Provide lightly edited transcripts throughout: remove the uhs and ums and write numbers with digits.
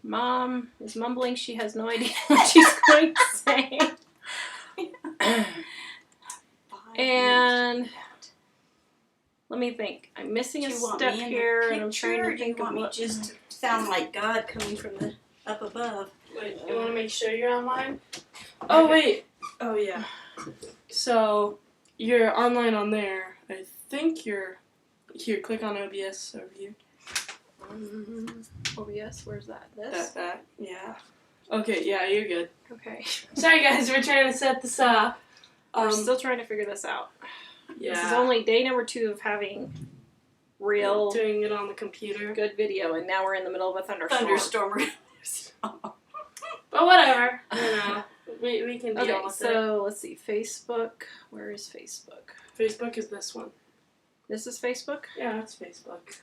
Mom is mumbling. She has no idea what she's going to say. And let me think. I'm missing a step here, and I'm trying to think of what. Just to sound like God coming from the up above. Wait, you want to make sure you're online? Oh wait. Oh yeah. So you're online on there. I think you're here. Click on OBS over here. OBS. Where's that? This. That. Yeah. Okay. Yeah, you're good. Okay. Sorry guys, we're trying to set this up. We're still trying to figure this out. Yeah. This is only day number 2 of having real doing it on the computer. Good video, and now we're in the middle of a thunderstorm. But whatever. You know, we can deal with it. So let's see. Facebook. Where is Facebook? Facebook is this one. This is Facebook? Yeah, it's Facebook.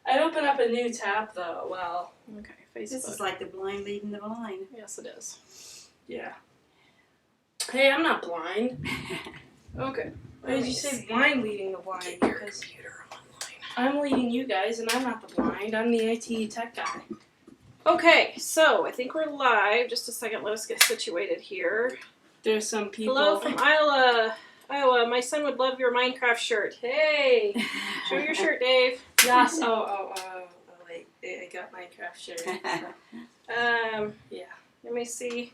I'd open up a new tab though. Well. Okay, Facebook. This is like the blind leading the blind. Yes, it is. Yeah. Hey, I'm not blind. Okay. Why did you say blind leading the blind? Get your computer online. I'm leading you guys, and I'm not the blind. I'm the IT tech guy. Okay, so I think we're live. Just a second, let us get situated here. There's some people. Hello from Iowa. My son would love your Minecraft shirt. Hey, show your shirt, Dave. Yes. Oh, wait. I got Minecraft shirt. Yeah. Let me see.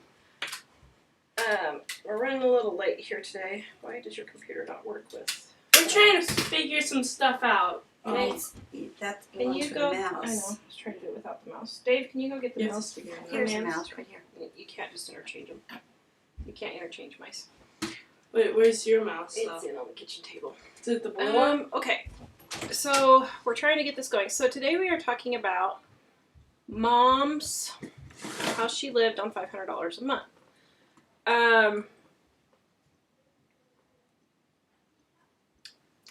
We're running a little late here today. Why does your computer not work with? We're trying to figure some stuff out. That Can belongs you to go? the mouse. I know. I was trying to do it without the mouse. Dave, can you go get the mouse to get Here's the mouse right here. You can't just interchange them. You can't interchange mice. Wait, where's your mouse? It's in on the kitchen table. Is it the blue one? Okay. So we're trying to get this going. So today we are talking about Mom's, how she lived on $500 a month.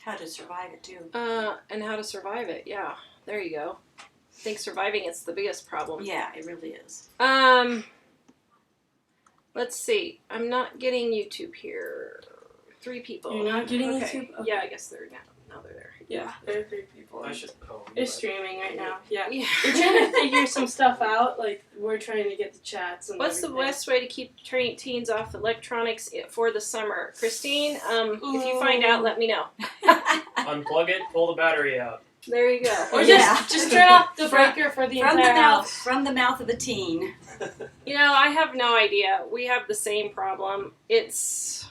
How to survive it too. And how to survive it. Yeah, there you go. I think surviving is the biggest problem. Yeah, it really is. Let's see. I'm not getting YouTube here. 3 people. You're not getting YouTube? Okay. Yeah, I guess they're now they're there. Yeah, there are 3 people. I should. They're streaming right now. Yeah. Yeah. We're trying to figure some stuff out. Like, we're trying to get the chats and What's everything. the best way to keep teens off electronics for the summer? Christine, if you find out, let me know. Unplug it, pull the battery out. There you go. Or just turn off the breaker for the entire house. From the mouth of a teen. You know, I have no idea. We have the same problem. It's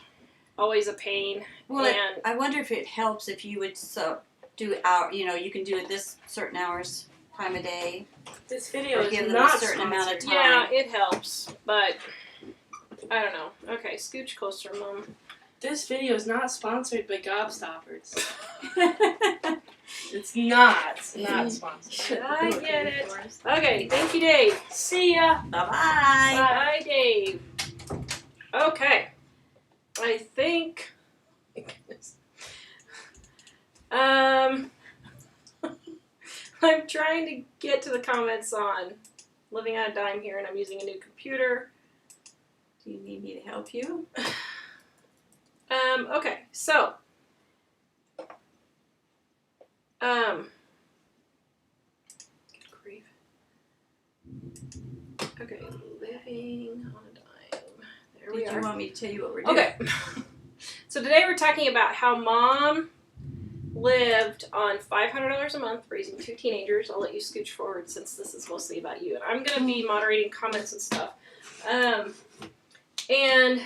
always a pain. Well, and I wonder if it helps if you would do you can do it this certain hours, time of day. This video Or is give them not a certain amount of sponsored. time. yeah, it helps, but I don't know. Okay, scooch closer, Mom. This video is not sponsored by Gobstoppers. It's not sponsored. I get it. Okay, thank you, Dave. See ya. Bye-bye. Bye, Dave. Okay. I think... I'm trying to get to the comments on Living on a Dime here, and I'm using a new computer. Do you need me to help you? Okay, so... Good grief. Okay, Living on a Dime. There we are. Did you want me to tell you what we're doing? Okay. So today we're talking about how Mom lived on $500 a month, raising 2 teenagers. I'll let you scooch forward since this is mostly about you. And I'm going to be moderating comments and stuff. And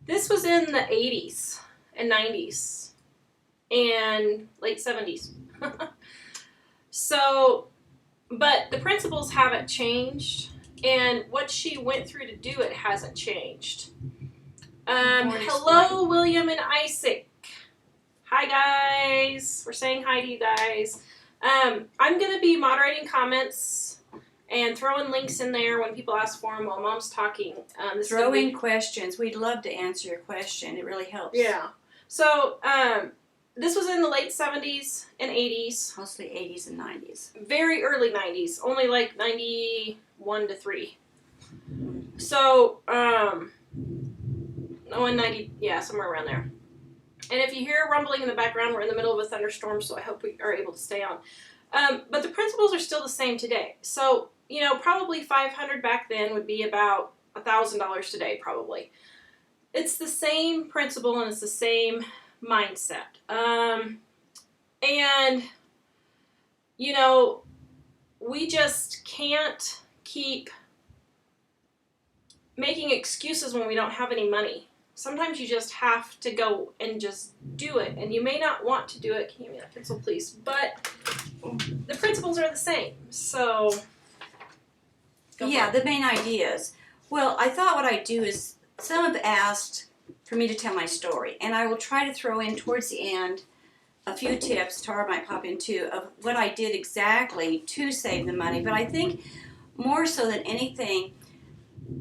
this was in the 80s and 90s and late 70s. So, but the principles haven't changed. And what she went through to do it hasn't changed. Hello, William and Isaac. Hi, guys. We're saying hi to you guys. I'm going to be moderating comments and throwing links in there when people ask for them while Mom's talking. Throw in questions. We'd love to answer your question. It really helps. Yeah. So, this was in the late 70s and 80s. Mostly 80s and 90s. Very early 90s. Only like 91 to 3. So, 90, yeah, somewhere around there. And if you hear rumbling in the background, we're in the middle of a thunderstorm, so I hope we are able to stay on. But the principles are still the same today. So you know, probably $500 back then would be about $1,000 today, probably. It's the same principle and it's the same mindset. And, you know, we just can't keep making excuses when we don't have any money. Sometimes you just have to go and just do it. And you may not want to do it. Can you give me that pencil, please? But the principles are the same. So, Yeah, the main ideas. Well, I thought what I'd do is, some have asked for me to tell my story, and I will try to throw in towards the end a few tips, Tara might pop in too, of what I did exactly to save the money. But I think more so than anything,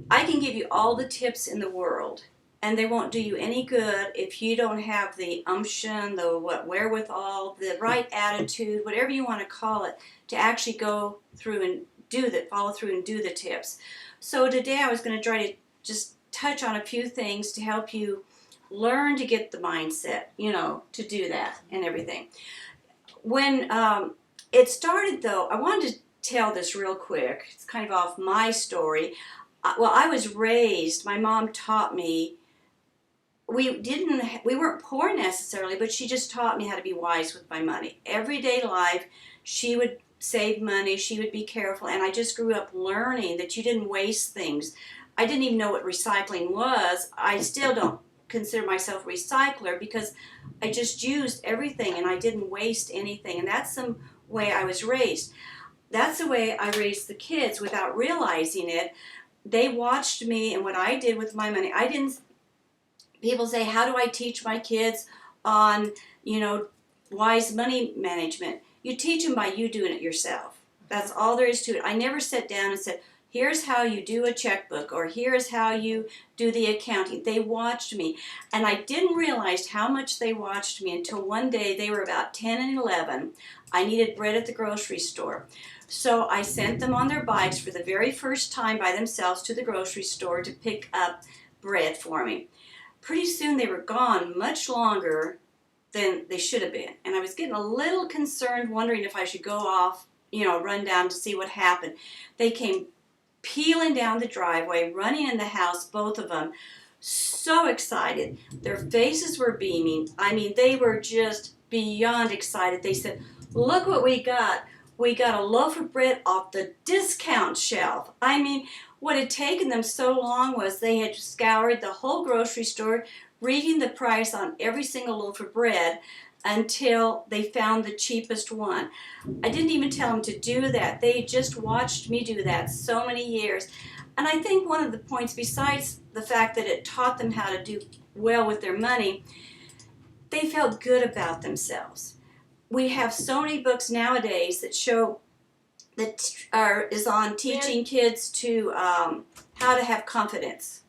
I can give you all the tips in the world, and they won't do you any good if you don't have the umption, the wherewithal, the right attitude, whatever you want to call it, to actually go through and follow through and do the tips. So today I was going to try to just touch on a few things to help you learn to get the mindset, you know, to do that and everything. When it started, though, I wanted to tell this real quick. It's kind of off my story. Well, I was raised, my mom taught me, we weren't poor necessarily, but she just taught me how to be wise with my money. Everyday life, she would save money, she would be careful, and I just grew up learning that you didn't waste things. I didn't even know what recycling was. I still don't consider myself a recycler because I just used everything and I didn't waste anything, and that's the way I was raised. That's the way I raised the kids without realizing it. They watched me and what I did with my money. People say, how do I teach my kids on, you know, wise money management? You teach them by you doing it yourself. That's all there is to it. I never sat down and said, here's how you do a checkbook, or here's how you do the accounting. They watched me, and I didn't realize how much they watched me until one day they were about 10 and 11. I needed bread at the grocery store. So I sent them on their bikes for the very first time by themselves to the grocery store to pick up bread for me. Pretty soon they were gone much longer than they should have been. And I was getting a little concerned, wondering if I should go off, you know, run down to see what happened. They came peeling down the driveway, running in the house, both of them, so excited. Their faces were beaming. I mean, they were just beyond excited. They said, look what we got. We got a loaf of bread off the discount shelf. I mean, what had taken them so long was they had scoured the whole grocery store, reading the price on every single loaf of bread until they found the cheapest one. I didn't even tell them to do that. They just watched me do that so many years. And I think one of the points, besides the fact that it taught them how to do well with their money, they felt good about themselves. We have so many books nowadays that show that is on teaching kids to how to have confidence.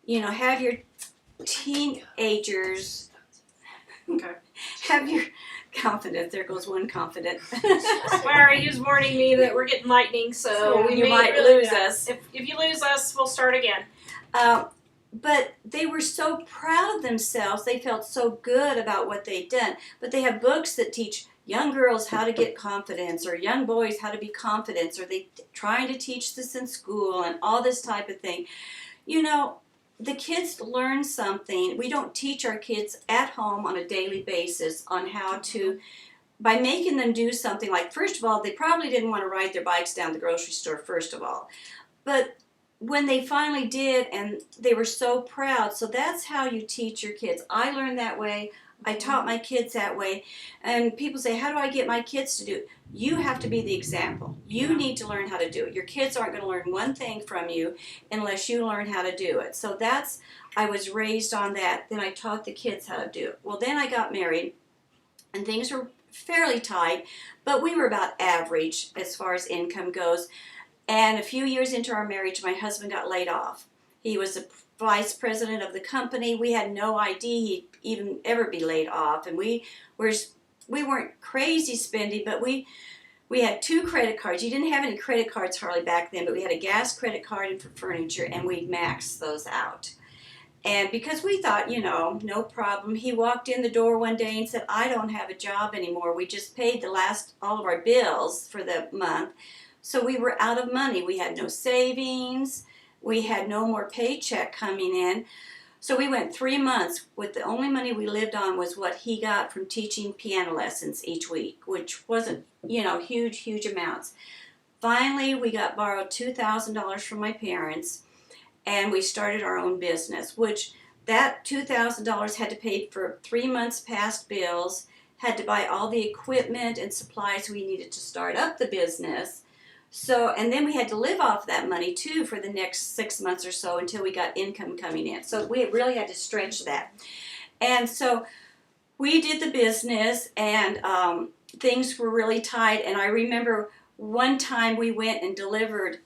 You know, have your teenagers have your confidence. There goes one confident. Larry, he was warning me that we're getting lightning, so you might lose us. If you lose us, we'll start again. But they were so proud of themselves. They felt so good about what they'd done. But they have books that teach young girls how to get confidence, or young boys how to be confident, or they trying to teach this in school and all this type of thing. You know, the kids learn something. We don't teach our kids at home on a daily basis on how to, by making them do something like, first of all, they probably didn't want to ride their bikes down the grocery store, first of all. But when they finally did, and they were so proud. So that's how you teach your kids. I learned that way. I taught my kids that way. And people say, how do I get my kids to do it? You have to be the example. You need to learn how to do it. Your kids aren't going to learn one thing from you unless you learn how to do it. So I was raised on that. Then I taught the kids how to do it. Well, then I got married, and things were fairly tight, but we were about average as far as income goes. And a few years into our marriage, my husband got laid off. He was the vice president of the company. We had no idea he'd even ever be laid off. And we weren't crazy spending, but we had 2 credit cards. You didn't have any credit cards hardly back then, but we had a gas credit card and for furniture, and we maxed those out. And because we thought, you know, no problem, he walked in the door one day and said, I don't have a job anymore. We just paid all of our bills for the month. So we were out of money. We had no savings. We had no more paycheck coming in. So we went 3 months with the only money we lived on was what he got from teaching piano lessons each week, which wasn't, huge, huge amounts. Finally, we got borrowed $2,000 from my parents, and we started our own business, which that $2,000 had to pay for 3 months past bills, had to buy all the equipment and supplies we needed to start up the business. So, and then we had to live off that money too for the next 6 months or so until we got income coming in. So we really had to stretch that. And so we did the business, and things were really tight. And I remember one time we went and delivered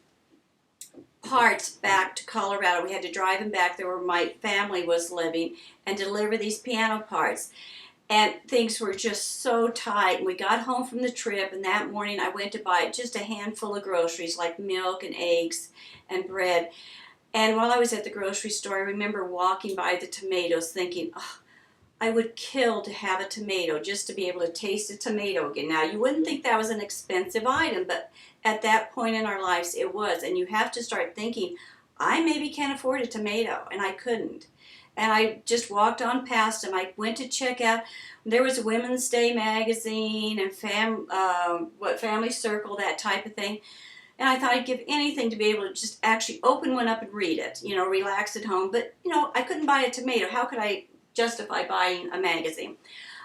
parts back to Colorado. We had to drive them back there where my family was living and deliver these piano parts. And things were just so tight. And we got home from the trip, and that morning I went to buy just a handful of groceries like milk and eggs and bread. And while I was at the grocery store, I remember walking by the tomatoes thinking, oh, I would kill to have a tomato just to be able to taste a tomato again. Now, you wouldn't think that was an expensive item, but at that point in our lives it was. And you have to start thinking, I maybe can't afford a tomato, and I couldn't. And I just walked on past them. I went to check out. There was a Women's Day magazine and Family Circle, that type of thing. And I thought I'd give anything to be able to just actually open one up and read it, relax at home. But, I couldn't buy a tomato. How could I justify buying a magazine?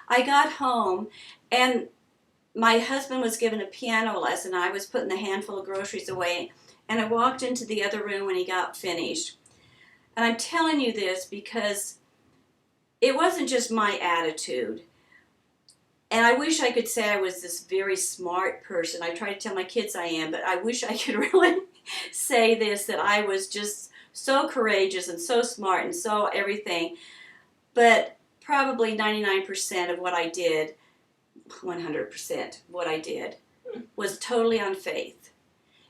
I got home, and my husband was given a piano lesson. I was putting a handful of groceries away, and I walked into the other room when he got finished. And I'm telling you this because it wasn't just my attitude. And I wish I could say I was this very smart person. I try to tell my kids I am, but I wish I could really say this, that I was just so courageous and so smart and so everything. But probably 99% of what I did, 100% what I did, was totally on faith.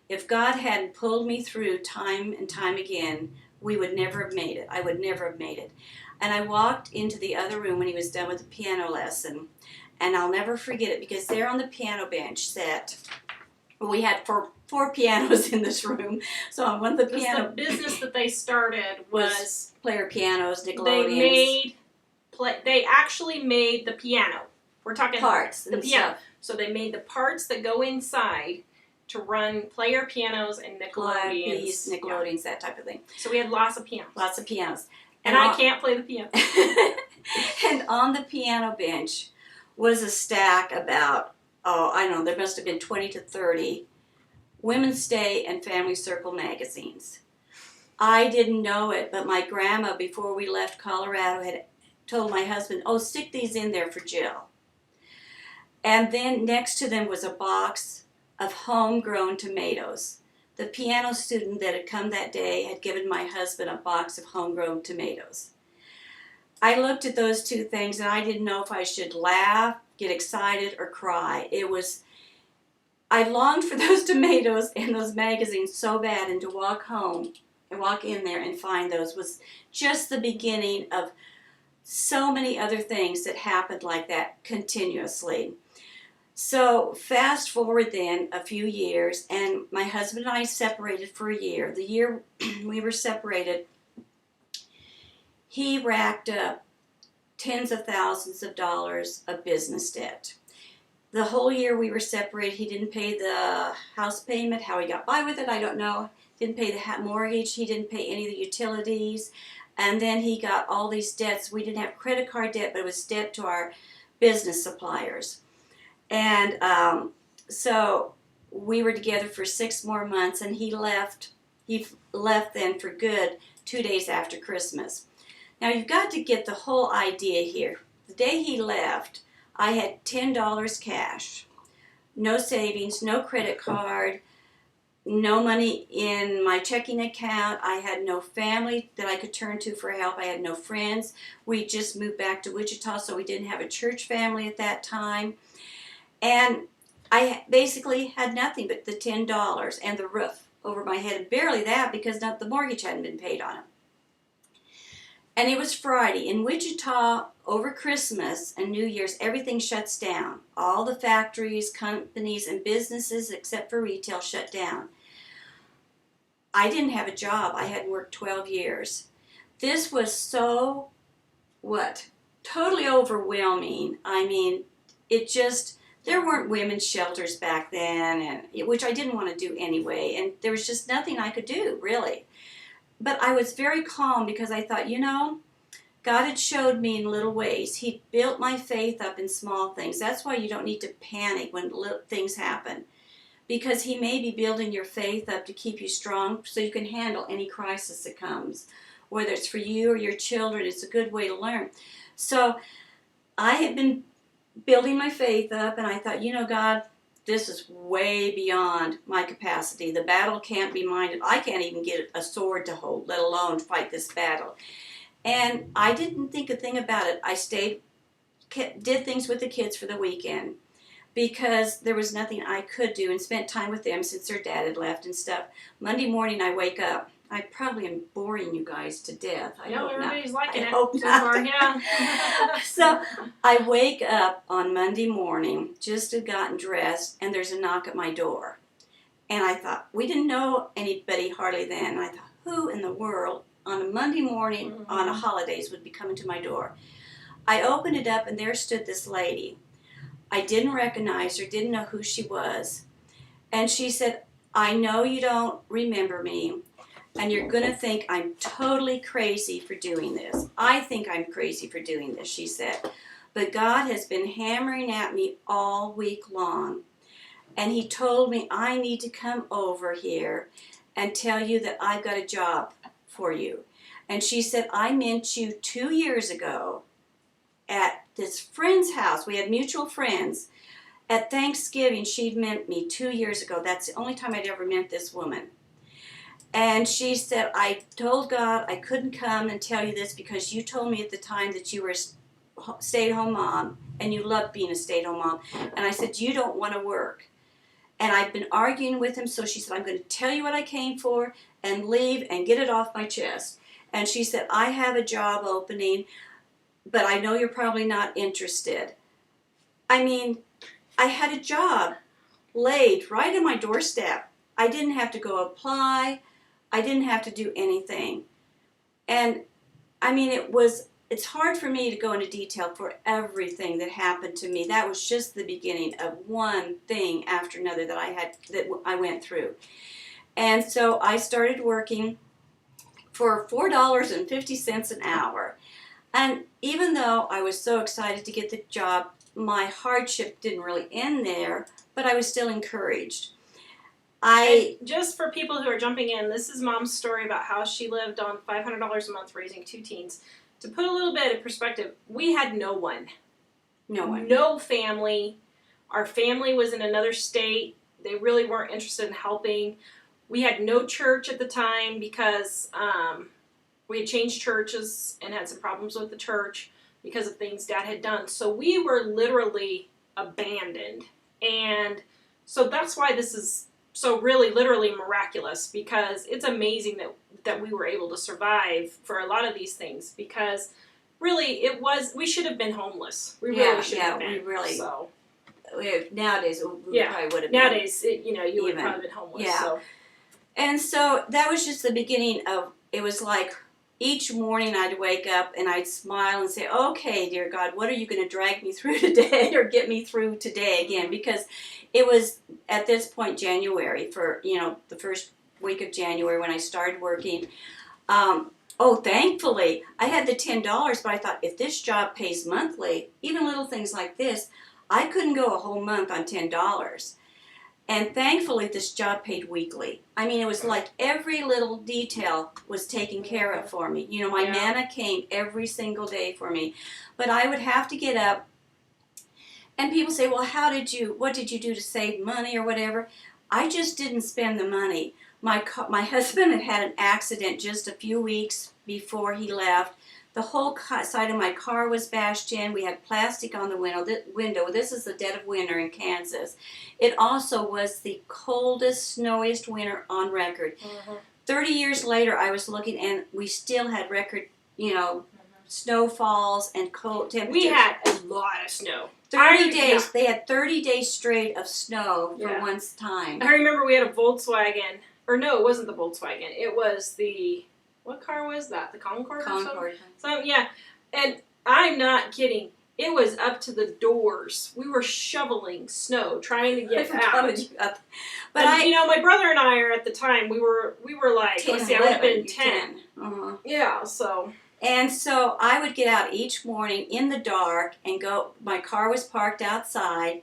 If God hadn't pulled me through time and time again, we would never have made it. I would never have made it. And I walked into the other room when he was done with the piano lesson, and I'll never forget it because there on the piano bench sat, we had four pianos in this room. So on one of the piano... The business that they started was player pianos, Nickelodeons. They actually made the piano. We're talking parts the piano. Stuff. So they made the parts that go inside to run player pianos and Nickelodeons. Nickelodeons, that type of thing. So we had lots of pianos. Lots of pianos. And I can't play the piano. And on the piano bench was a stack about, there must have been 20 to 30 Women's Day and Family Circle magazines. I didn't know it, but my grandma, before we left Colorado, had told my husband, stick these in there for Jill. And then next to them was a box of homegrown tomatoes. The piano student that had come that day had given my husband a box of homegrown tomatoes. I looked at those two things and I didn't know if I should laugh, get excited, or cry. I longed for those tomatoes and those magazines so bad, and to walk home and walk in there and find those was just the beginning of so many other things that happened like that continuously. So fast forward then a few years, and my husband and I separated for a year. The year we were separated, he racked up tens of thousands of dollars of business debt. The whole year we were separated, he didn't pay the house payment. How he got by with it, I don't know. Didn't pay the mortgage. He didn't pay any of the utilities. And then he got all these debts. We didn't have credit card debt, but it was debt to our business suppliers. And so we were together for 6 more months, and he left then for good 2 days after Christmas. Now you've got to get the whole idea here. The day he left, I had $10 cash, no savings, no credit card, no money in my checking account. I had no family that I could turn to for help. I had no friends. We just moved back to Wichita, so we didn't have a church family at that time. And I basically had nothing but the $10 and the roof over my head. Barely that because the mortgage hadn't been paid on it. And it was Friday. In Wichita, over Christmas and New Year's, everything shuts down. All the factories, companies, and businesses, except for retail, shut down. I didn't have a job. I hadn't worked 12 years. This was so, totally overwhelming. I mean, it just, there weren't women's shelters back then, and which I didn't want to do anyway, and there was just nothing I could do, really. But I was very calm because I thought, God had showed me in little ways. He built my faith up in small things. That's why you don't need to panic when little things happen, because He may be building your faith up to keep you strong so you can handle any crisis that comes. Whether it's for you or your children, it's a good way to learn. So I had been building my faith up, and I thought, God, this is way beyond my capacity. The battle can't be mine. I can't even get a sword to hold, let alone fight this battle. And I didn't think a thing about it. I did things with the kids for the weekend because there was nothing I could do, and spent time with them since their dad had left and stuff. Monday morning I wake up. I probably am boring you guys to death. I hope everybody's not. liking I it hope so not. far, yeah. So I wake up on Monday morning, just had gotten dressed, and there's a knock at my door. And I thought, we didn't know anybody hardly then. And I thought, who in the world on a Monday morning on a holidays would be coming to my door? I opened it up, and there stood this lady. I didn't recognize her, didn't know who she was. And she said, I know you don't remember me, and you're going to think I'm totally crazy for doing this. I think I'm crazy for doing this, she said. But God has been hammering at me all week long. And He told me I need to come over here and tell you that I've got a job for you. And she said, I met you 2 years ago at this friend's house. We had mutual friends. At Thanksgiving, she'd met me 2 years ago. That's the only time I'd ever met this woman. And she said, I told God I couldn't come and tell you this because you told me at the time that you were a stay-at-home mom and you loved being a stay-at-home mom. And I said, you don't want to work. And I've been arguing with him, so she said, I'm going to tell you what I came for and leave and get it off my chest. And she said, I have a job opening, but I know you're probably not interested. I mean, I had a job laid right on my doorstep. I didn't have to go apply. I didn't have to do anything. And I mean, it's hard for me to go into detail for everything that happened to me. That was just the beginning of one thing after another that I went through. And so I started working for $4.50 an hour. And even though I was so excited to get the job, my hardship didn't really end there, but I was still encouraged. And just for people who are jumping in, this is Mom's story about how she lived on $500 a month raising 2 teens. To put a little bit of perspective, we had no one. No one. No family. Our family was in another state. They really weren't interested in helping. We had no church at the time because we had changed churches and had some problems with the church because of things Dad had done. So we were literally abandoned. And so that's why this is so really literally miraculous, because it's amazing that we were able to survive for a lot of these things, because really we should have been homeless. We really should have been. We really. So nowadays we probably would have been. Nowadays, you would probably have been homeless. Yeah. So. And so that was just the beginning of, it was like each morning I'd wake up and I'd smile and say, okay, dear God, what are you going to drag me through today or get me through today again? Because it was at this point January, for, the first week of January when I started working. Thankfully, I had the $10, but I thought if this job pays monthly, even little things like this, I couldn't go a whole month on $10. And thankfully, this job paid weekly. I mean, it was like every little detail was taken care of for me. My manna came every single day for me. But I would have to get up, and people say, well, what did you do to save money or whatever? I just didn't spend the money. My husband had an accident just a few weeks before he left. The whole side of my car was bashed in. We had plastic on the window. This is the dead of winter in Kansas. It also was the coldest, snowiest winter on record. 30 years later, I was looking, and we still had record, snowfalls and cold temperatures. We had a lot of snow. 30 days. They had 30 days straight of snow for one time. I remember we had a Volkswagen. Or no, it wasn't the Volkswagen. It was the, what car was that? The Concorde or something? Concord. So, yeah. And I'm not kidding. It was up to the doors. We were shoveling snow, trying to get out. But and, you know, my brother and I are at the time, we were like, 10, let's see, I would have been 10. Uh-huh. Yeah, so. And so I would get out each morning in the dark and go, my car was parked outside,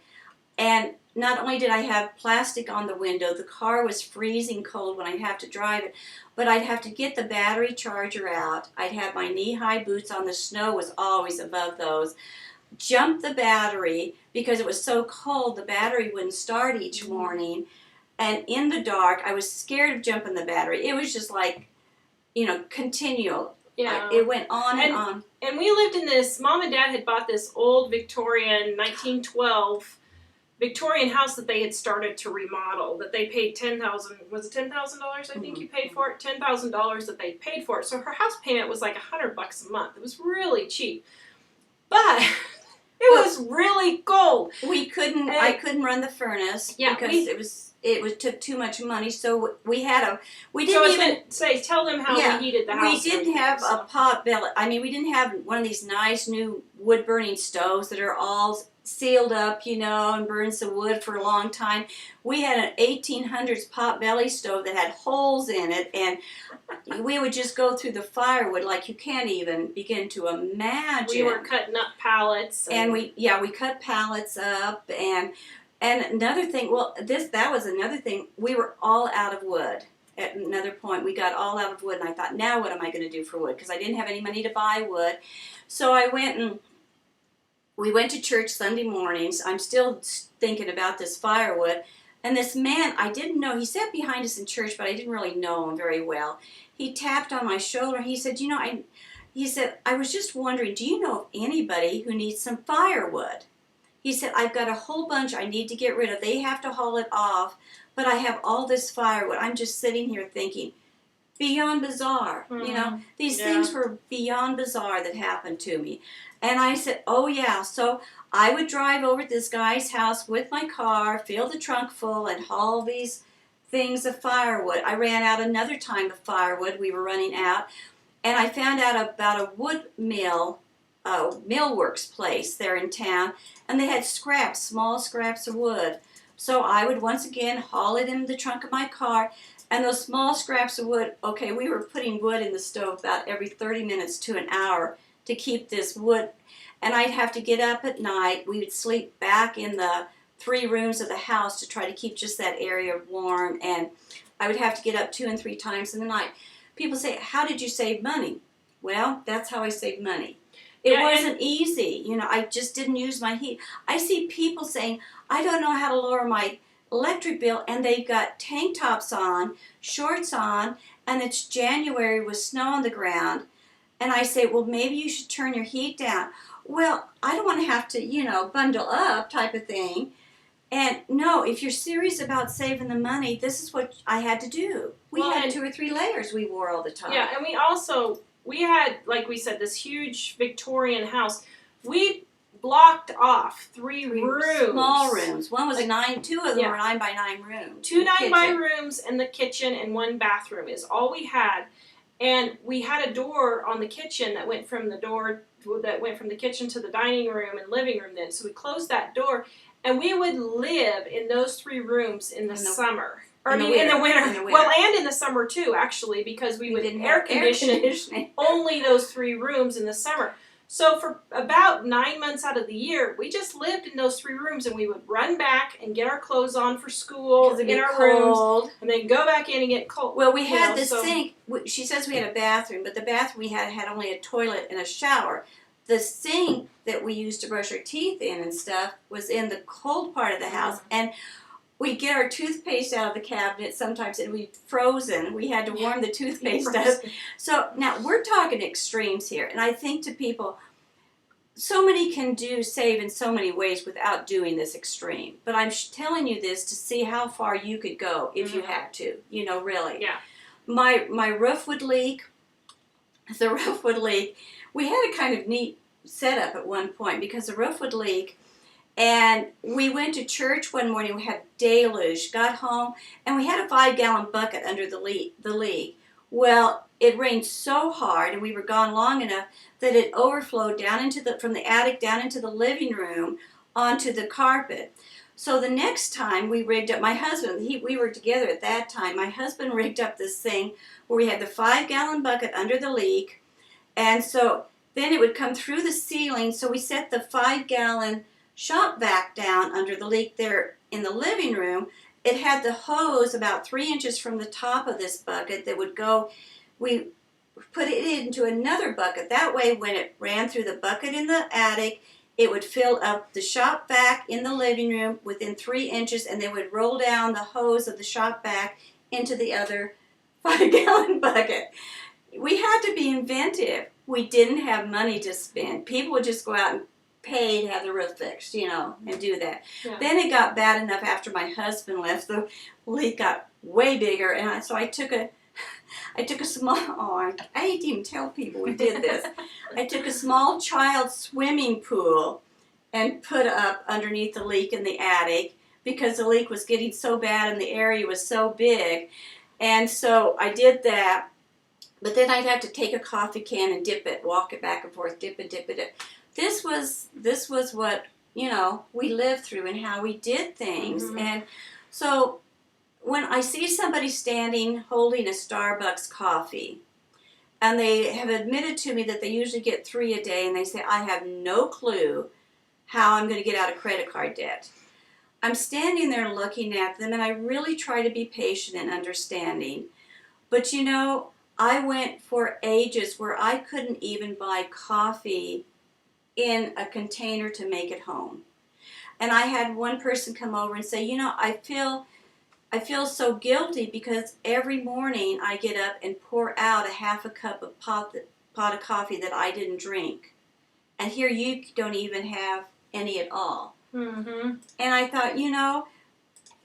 and not only did I have plastic on the window, the car was freezing cold when I'd have to drive it, but I'd have to get the battery charger out. I'd have my knee-high boots on. The snow was always above those. Jump the battery, because it was so cold, the battery wouldn't start each morning. And in the dark, I was scared of jumping the battery. It was just like, you know, continual. Yeah. It went on and on. And we lived in this, Mom and Dad had bought this old Victorian 1912 Victorian house that they had started to remodel, that they paid $10,000, was it $10,000 I think you paid for it? $10,000 that they paid for it. So her house payment was like $100 a month. It was really cheap. But it was really cold. I couldn't run the furnace because it took too much money. So tell them how we heated the house. We didn't have a pot belly. I mean, we didn't have one of these nice new wood burning stoves that are all sealed up, you know, and burns the wood for a long time. We had an 1800s pot belly stove that had holes in it, and we would just go through the firewood like you can't even begin to imagine. We were cutting up pallets. And we cut pallets up, and another thing, that was another thing, we were all out of wood. At another point, we got all out of wood, and I thought, now what am I going to do for wood? Because I didn't have any money to buy wood. So we went to church Sunday mornings. I'm still thinking about this firewood. And this man, I didn't know, he sat behind us in church, but I didn't really know him very well. He tapped on my shoulder. He said, I was just wondering, do you know of anybody who needs some firewood? He said, I've got a whole bunch I need to get rid of. They have to haul it off, but I have all this firewood. I'm just sitting here thinking, beyond bizarre. Mm-hmm. You know, these things were beyond bizarre that happened to me. And I said, oh yeah. So I would drive over to this guy's house with my car, fill the trunk full, and haul these things of firewood. I ran out another time of firewood. We were running out. And I found out about a wood mill, millworks place there in town. And they had scraps, small scraps of wood. So I would once again haul it in the trunk of my car. And those small scraps of wood, okay, we were putting wood in the stove about every 30 minutes to an hour to keep this wood. And I'd have to get up at night. We would sleep back in the 3 rooms of the house to try to keep just that area warm. And I would have to get up 2 and 3 times in the night. People say, how did you save money? Well, that's how I saved money. It wasn't easy. You know, I just didn't use my heat. I see people saying, I don't know how to lower my electric bill, and they've got tank tops on, shorts on, and it's January with snow on the ground. And I say, well, maybe you should turn your heat down. Well, I don't want to have to, you know, bundle up type of thing. And no, if you're serious about saving the money, this is what I had to do. We had 2 or 3 layers we wore all the time. Yeah, and we had, like we said, this huge Victorian house. We blocked off 3 rooms. Small rooms. One was 9, 2 of them were 9 by 9 rooms. 2 9 by rooms and the kitchen and 1 bathroom is all we had. And we had a door on the kitchen that went from the kitchen to the dining room and living room then. So we closed that door, and we would live in those 3 rooms in the summer. Or in the winter. Well, and in the summer too, actually, because we would air condition only those 3 rooms in the summer. So for about 9 months out of the year, we just lived in those 3 rooms, and we would run back and get our clothes on for school in our rooms, and then go back in and get cold. Well, we had this sink. She says we had a bathroom, but the bathroom we had only a toilet and a shower. The sink that we used to brush our teeth in and stuff was in the cold part of the house, and we'd get our toothpaste out of the cabinet sometimes, and we'd frozen. We had to warm the toothpaste up. So now we're talking extremes here, and I think to people, so many can save in so many ways without doing this extreme. But I'm telling you this to see how far you could go if you had to. You know, really. Yeah. My roof would leak. The roof would leak. we had a kind of neat setup at one point because the roof would leak. And we went to church one morning. We had deluge. Got home, and we had a 5-gallon bucket under the leak. Well, it rained so hard, and we were gone long enough that it overflowed down from the attic down into the living room onto the carpet. So the next time we rigged up, my husband, we were together at that time. My husband rigged up this thing where we had the 5-gallon bucket under the leak, and so then it would come through the ceiling. So we set the 5-gallon shop vac down under the leak there in the living room. It had the hose about 3 inches from the top of this bucket that would go. We put it into another bucket. That way, when it ran through the bucket in the attic, it would fill up the shop vac in the living room within 3 inches, and then would roll down the hose of the shop vac into the other 5-gallon bucket. We had to be inventive. We didn't have money to spend. People would just go out and pay to have the roof fixed, and do that. Yeah. Then it got bad enough after my husband left. The leak got way bigger, and so I took a small. I hate to even tell people we did this. I took a small child swimming pool and put up underneath the leak in the attic because the leak was getting so bad and the area was so big, and so I did that. But then I'd have to take a coffee can and dip it, walk it back and forth, dip it. This was what, we lived through and how we did things. Mm-hmm. And so when I see somebody standing holding a Starbucks coffee, and they have admitted to me that they usually get 3 a day, and they say, I have no clue how I'm going to get out of credit card debt. I'm standing there looking at them, and I really try to be patient and understanding. But I went for ages where I couldn't even buy coffee in a container to make it home. And I had one person come over and say, I feel so guilty because every morning I get up and pour out a half a cup of pot of coffee that I didn't drink. And here you don't even have any at all. Mm-hmm. And I thought,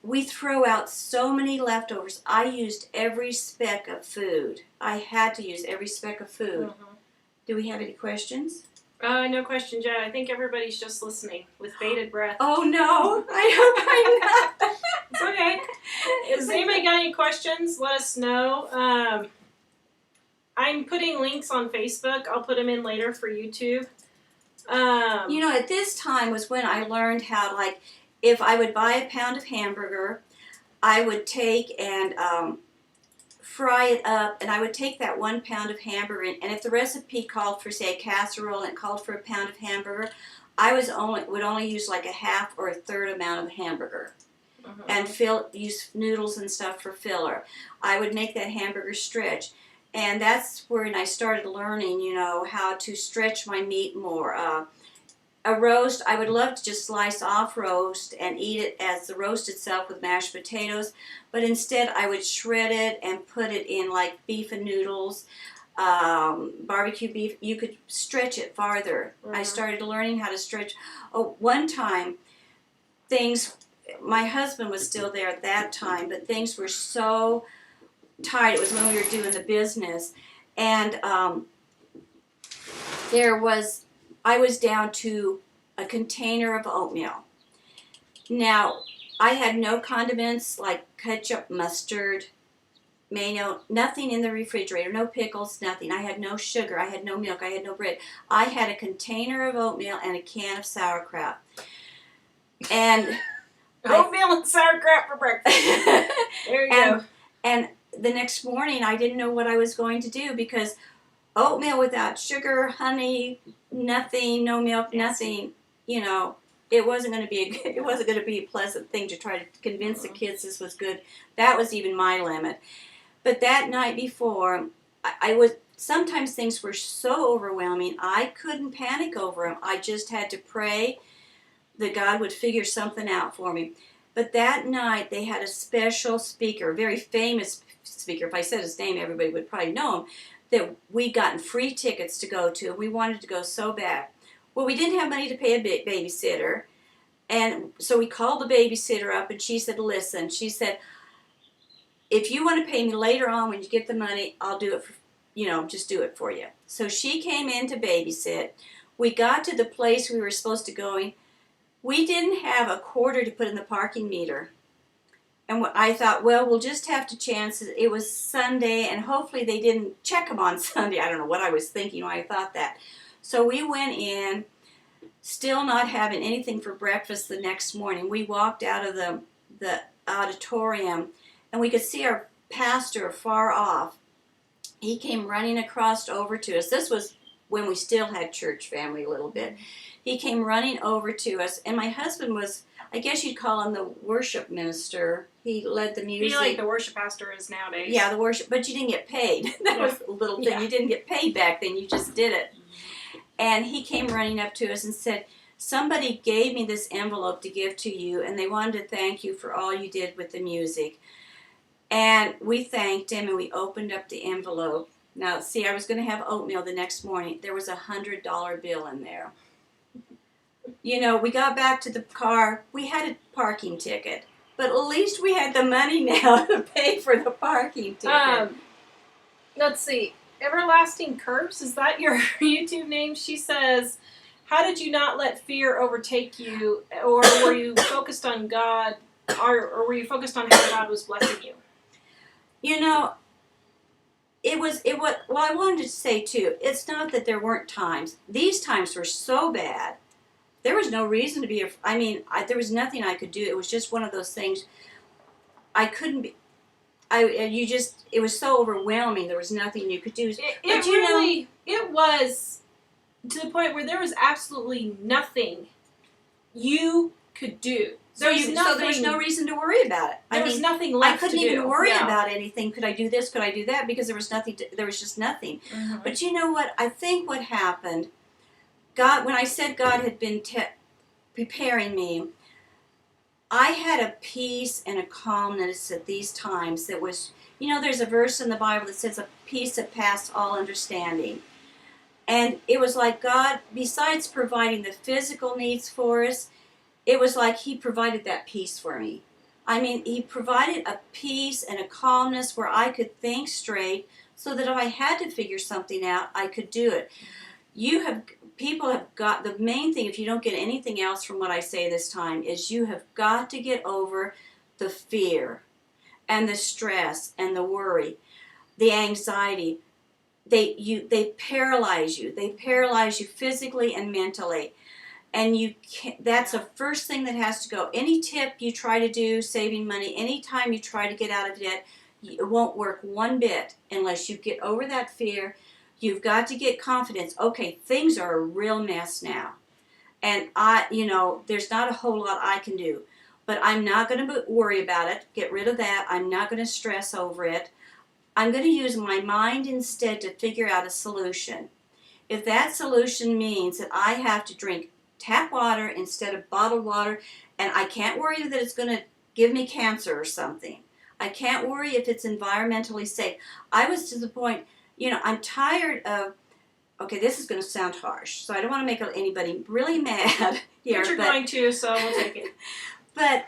we throw out so many leftovers. I used every speck of food. I had to use every speck of food. Mm-hmm. Do we have any questions? No question, Jen. I think everybody's just listening with bated breath. Oh no, I hope I'm not. It's okay. Has anybody got any questions? Let us know. I'm putting links on Facebook. I'll put them in later for YouTube. At this time was when I learned how, if I would buy a pound of hamburger, I would take and fry it up, and I would take that 1 pound of hamburger, and if the recipe called for, say, a casserole and it called for a pound of hamburger, I would only use like a half or a third amount of hamburger. Mm-hmm. And use noodles and stuff for filler. I would make that hamburger stretch. And that's when I started learning, how to stretch my meat more. A roast, I would love to just slice off roast and eat it as the roast itself with mashed potatoes. But instead, I would shred it and put it in like beef and noodles, barbecue beef. You could stretch it farther. Mm-hmm. I started learning how to stretch. Oh, one time, my husband was still there at that time, but things were so tight. It was when we were doing the business, and I was down to a container of oatmeal. Now, I had no condiments like ketchup, mustard, mayo, nothing in the refrigerator, no pickles, nothing. I had no sugar, I had no milk, I had no bread. I had a container of oatmeal and a can of sauerkraut. And oatmeal and sauerkraut for breakfast. There you go. And the next morning, I didn't know what I was going to do because oatmeal without sugar, honey, nothing, no milk, nothing. It wasn't going to be a pleasant thing to try to convince the kids this was good. That was even my limit. But that night before, sometimes things were so overwhelming, I couldn't panic over them. I just had to pray that God would figure something out for me. But that night, they had a special speaker, a very famous speaker. If I said his name, everybody would probably know him, that we'd gotten free tickets to go to. We wanted to go so bad. Well, we didn't have money to pay a babysitter. And so we called the babysitter up, and she said, listen, she said, if you want to pay me later on when you get the money, I'll do it just do it for you. So she came in to babysit. We got to the place we were supposed to go. We didn't have a quarter to put in the parking meter. And I thought, well, we'll just have to chance it. It was Sunday, and hopefully they didn't check them on Sunday. I don't know what I was thinking when I thought that. So we went in, still not having anything for breakfast the next morning. We walked out of the auditorium, and we could see our pastor far off. He came running across over to us. This was when we still had church family a little bit. He came running over to us, and my husband was, I guess you'd call him the worship minister. He led the music. Be like the worship pastor is nowadays. Yeah, the worship, but you didn't get paid. That was a little thing. Yeah. You didn't get paid back then. You just did it. And he came running up to us and said, somebody gave me this envelope to give to you, and they wanted to thank you for all you did with the music. And we thanked him, and we opened up the envelope. Now, see, I was going to have oatmeal the next morning. There was a $100 bill in there. We got back to the car. We had a parking ticket. But at least we had the money now to pay for the parking ticket. Let's see. Everlasting Curbs, is that your YouTube name? She says, how did you not let fear overtake you? Or were you focused on God? Or were you focused on how God was blessing you? I wanted to say too, it's not that there weren't times. These times were so bad. There was no reason to be, there was nothing I could do. It was just one of those things. I couldn't be, it was so overwhelming. There was nothing you could do. It was to the point where there was absolutely nothing you could do. So there was no reason to worry about it. There was nothing left to do. I couldn't even worry about anything. Could I do this? Could I do that? Because there was nothing. There was just nothing. Mm-hmm. But you know what? I think what happened, God, when I said God had been preparing me, I had a peace and a calmness at these times that was, there's a verse in the Bible that says a peace that passed all understanding. And it was like God, besides providing the physical needs for us, it was like He provided that peace for me. He provided a peace and a calmness where I could think straight so that if I had to figure something out, I could do it. People have got, the main thing, if you don't get anything else from what I say this time, is you have got to get over the fear and the stress and the worry, the anxiety. They paralyze you. They paralyze you physically and mentally. And that's the first thing that has to go. Any tip you try to do, saving money, anytime you try to get out of debt, it won't work one bit unless you get over that fear. You've got to get confidence. Okay, things are a real mess now. And there's not a whole lot I can do. But I'm not going to worry about it. Get rid of that. I'm not going to stress over it. I'm going to use my mind instead to figure out a solution. If that solution means that I have to drink tap water instead of bottled water, and I can't worry that it's going to give me cancer or something. I can't worry if it's environmentally safe. I was to the point, I'm tired of, okay, this is going to sound harsh, so I don't want to make anybody really mad here. But you're going to, so we'll take it. But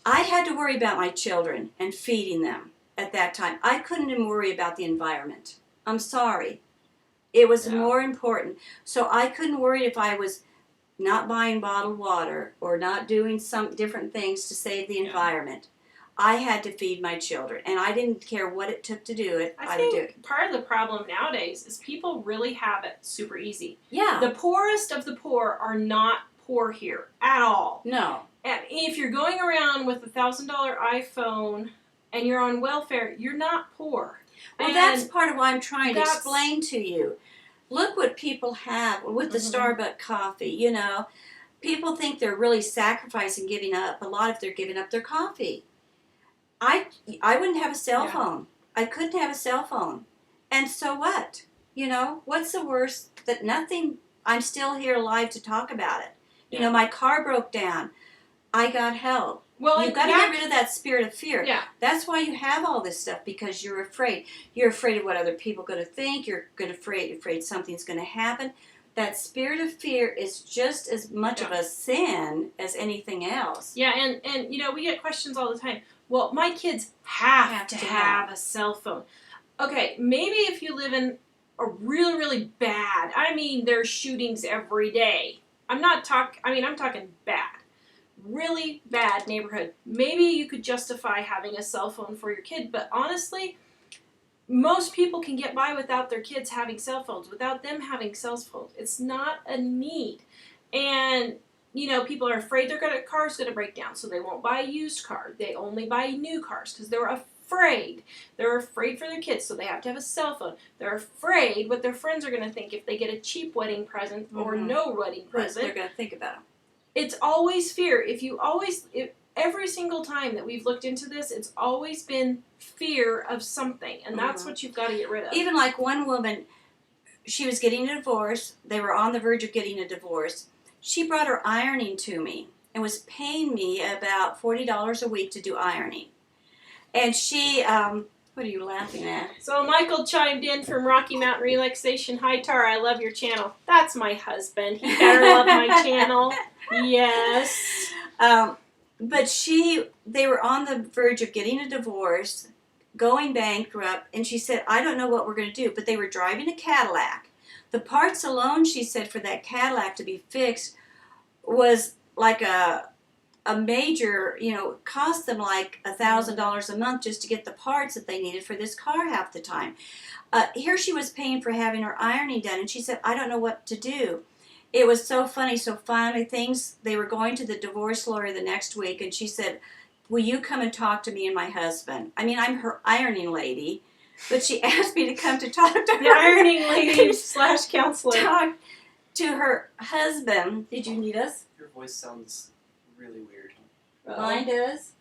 I had to worry about my children and feeding them at that time. I couldn't even worry about the environment. I'm sorry. It was more important. So I couldn't worry if I was not buying bottled water or not doing some different things to save the environment. I had to feed my children, and I didn't care what it took to do it. I would do it. Part of the problem nowadays is people really have it super easy. Yeah. The poorest of the poor are not poor here at all. No. And if you're going around with a $1,000 iPhone and you're on welfare, you're not poor. Well, that's part of why I'm trying to explain to you. Look what people have with the Starbucks coffee, People think they're really sacrificing, giving up a lot if they're giving up their coffee. I wouldn't have a cell phone. I couldn't have a cell phone. And so what? What's the worst? That nothing, I'm still here alive to talk about it. Yeah. My car broke down. I got help. Well, you've got to get rid of that spirit of fear. Yeah. That's why you have all this stuff, because you're afraid. You're afraid of what other people are going to think. You're afraid something's going to happen. That spirit of fear is just as much of a sin as anything else. Yeah, and we get questions all the time. Well, my kids have to have a cell phone. okay, maybe if you live in a really, really bad, I mean, there's shootings every day. I'm talking bad. Really bad neighborhood. Maybe you could justify having a cell phone for your kid, but honestly, most people can get by without their kids having cell phones, without them having cell phones. It's not a need. And, people are afraid their car's going to break down, so they won't buy a used car. They only buy new cars because they're afraid. They're afraid for their kids, so they have to have a cell phone. They're afraid what their friends are going to think if they get a cheap wedding present or no wedding present. They're going to think about it. It's always fear. Every single time that we've looked into this, it's always been fear of something, and that's what you've got to get rid of. Even like one woman, she was getting a divorce. They were on the verge of getting a divorce. She brought her ironing to me and was paying me about $40 a week to do ironing. And she, what are you laughing at? So Michael chimed in from Rocky Mountain Relaxation. Hi, Tara, I love your channel. That's my husband. He better love my channel. Yes. But they were on the verge of getting a divorce, going bankrupt, and she said, I don't know what we're going to do. But they were driving a Cadillac. The parts alone, she said, for that Cadillac to be fixed was like a major, cost them like $1,000 a month just to get the parts that they needed for this car half the time. Here she was paying for having her ironing done, and she said, I don't know what to do. It was so funny. So finally, they were going to the divorce lawyer the next week, and she said, will you come and talk to me and my husband? I mean, I'm her ironing lady, but she asked me to come to talk to her. The ironing lady / counselor. Talk to her husband. Did you need us? Your voice sounds really weird. Mine does.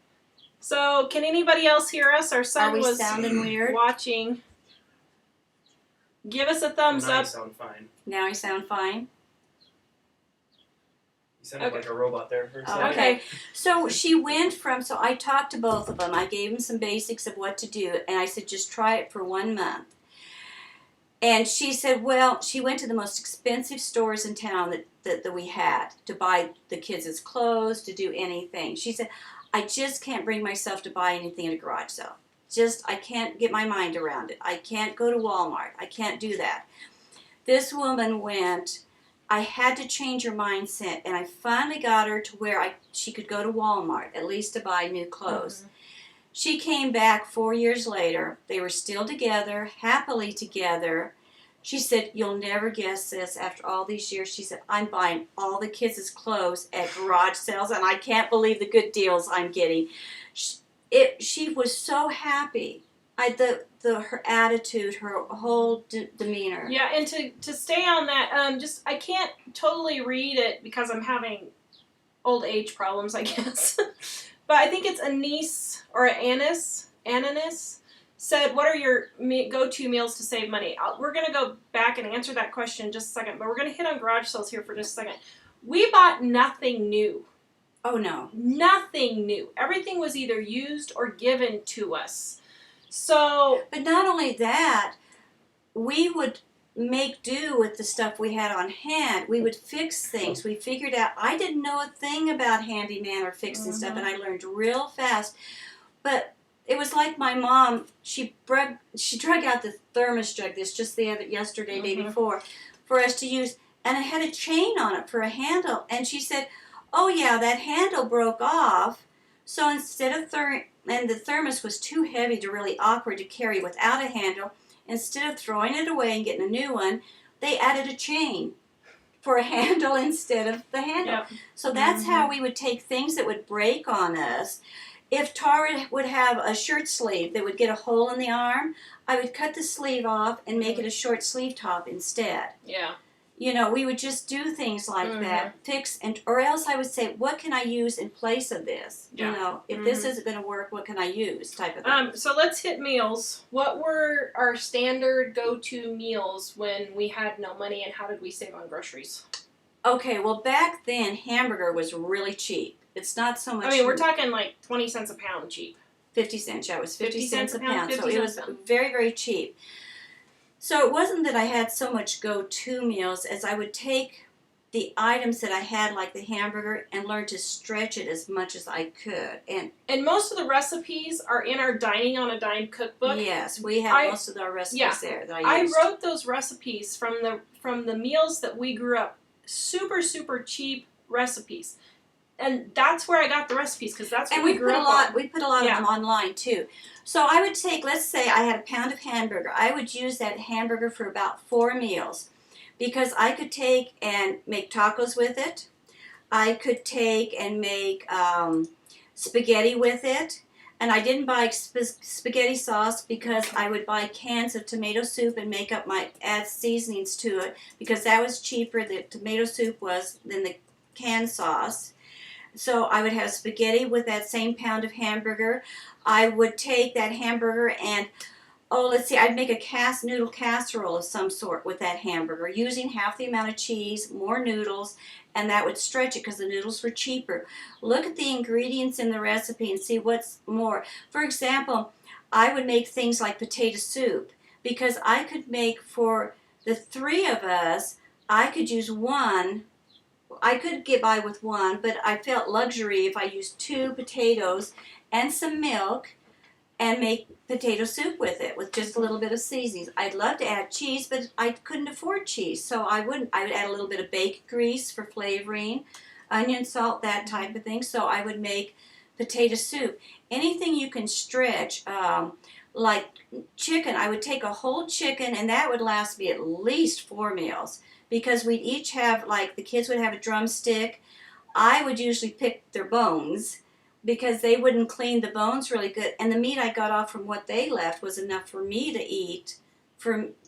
So, can anybody else hear us? Our son was sounding weird? watching. Give us a thumbs Now up. you sound fine. Now I sound fine. You sounded like a robot there for a second. Okay. So she went so I talked to both of them. I gave them some basics of what to do, and I said, just try it for 1 month. And she said, well, she went to the most expensive stores in town that we had to buy the kids' clothes, to do anything. She said, I just can't bring myself to buy anything at a garage sale. I can't get my mind around it. I can't go to Walmart. I can't do that. This woman went. I had to change her mindset, and I finally got her to where she could go to Walmart, at least to buy new clothes. Mm-hmm. She came back 4 years later. They were still together, happily together. She said, you'll never guess this, after all these years, she said, I'm buying all the kids' clothes at garage sales, and I can't believe the good deals I'm getting. She was so happy. Her attitude, her whole demeanor. Yeah, and to stay on that, I can't totally read it because I'm having old age problems, I guess. But I think it's Anise or Ananis said, what are your go-to meals to save money? We're going to go back and answer that question in just a second, but we're going to hit on garage sales here for just a second. We bought nothing new. Oh, no. Nothing new. Everything was either used or given to us. So, but not only that, we would make do with the stuff we had on hand. We would fix things. We figured out, I didn't know a thing about handyman or fixing stuff, and I learned real fast. But it was like my mom, she drug out the thermos jug, yesterday, day before, for us to use, and it had a chain on it for a handle. And she said, oh yeah, that handle broke off, so instead of and the thermos was too heavy to really awkward to carry without a handle. Instead of throwing it away and getting a new one, they added a chain for a handle instead of the handle. Yep. So that's how we would take things that would break on us. If Tara would have a shirt sleeve that would get a hole in the arm, I would cut the sleeve off and make it a short sleeve top instead. Yeah. We would just do things like that, or else I would say, what can I use in place of this? Yeah. If this isn't going to work, what can I use, type of thing. So let's hit meals. What were our standard go-to meals when we had no money, and how did we save on groceries? Okay, well, back then, hamburger was really cheap. It's not so much. I mean, we're talking like 20 cents a pound cheap. 50 cents, yeah, it was 50 cents a pound. So it was very, very cheap. So it wasn't that I had so much go-to meals as I would take the items that I had, like the hamburger, and learned to stretch it as much as I could. And most of the recipes are in our Dining on a Dime cookbook. Yes, we have most of our recipes there that I used. I wrote those recipes from the meals that we grew up, super, super cheap recipes. And that's where I got the recipes, because that's what we grew up on. We put a lot of them online too. So I would take, let's say I had a pound of hamburger. I would use that hamburger for about 4 meals, because I could take and make tacos with it. I could take and make spaghetti with it. And I didn't buy spaghetti sauce because I would buy cans of tomato soup and add seasonings to it, because that was cheaper, the tomato soup was, than the canned sauce. So I would have spaghetti with that same pound of hamburger. I would take that hamburger and, I'd make a noodle casserole of some sort with that hamburger, using half the amount of cheese, more noodles, and that would stretch it because the noodles were cheaper. Look at the ingredients in the recipe and see what's more. For example, I would make things like potato soup, because I could make, for the 3 of us, I could use one. I could get by with one, but I felt luxury if I used 2 potatoes and some milk and make potato soup with it, with just a little bit of seasonings. I'd love to add cheese, but I couldn't afford cheese, so I would add a little bit of bacon grease for flavoring, onion, salt, that type of thing. So I would make potato soup. Anything you can stretch, like chicken, I would take a whole chicken, and that would last me at least 4 meals. Because we'd each have, like, the kids would have a drumstick. I would usually pick their bones, because they wouldn't clean the bones really good. And the meat I got off from what they left was enough for me to eat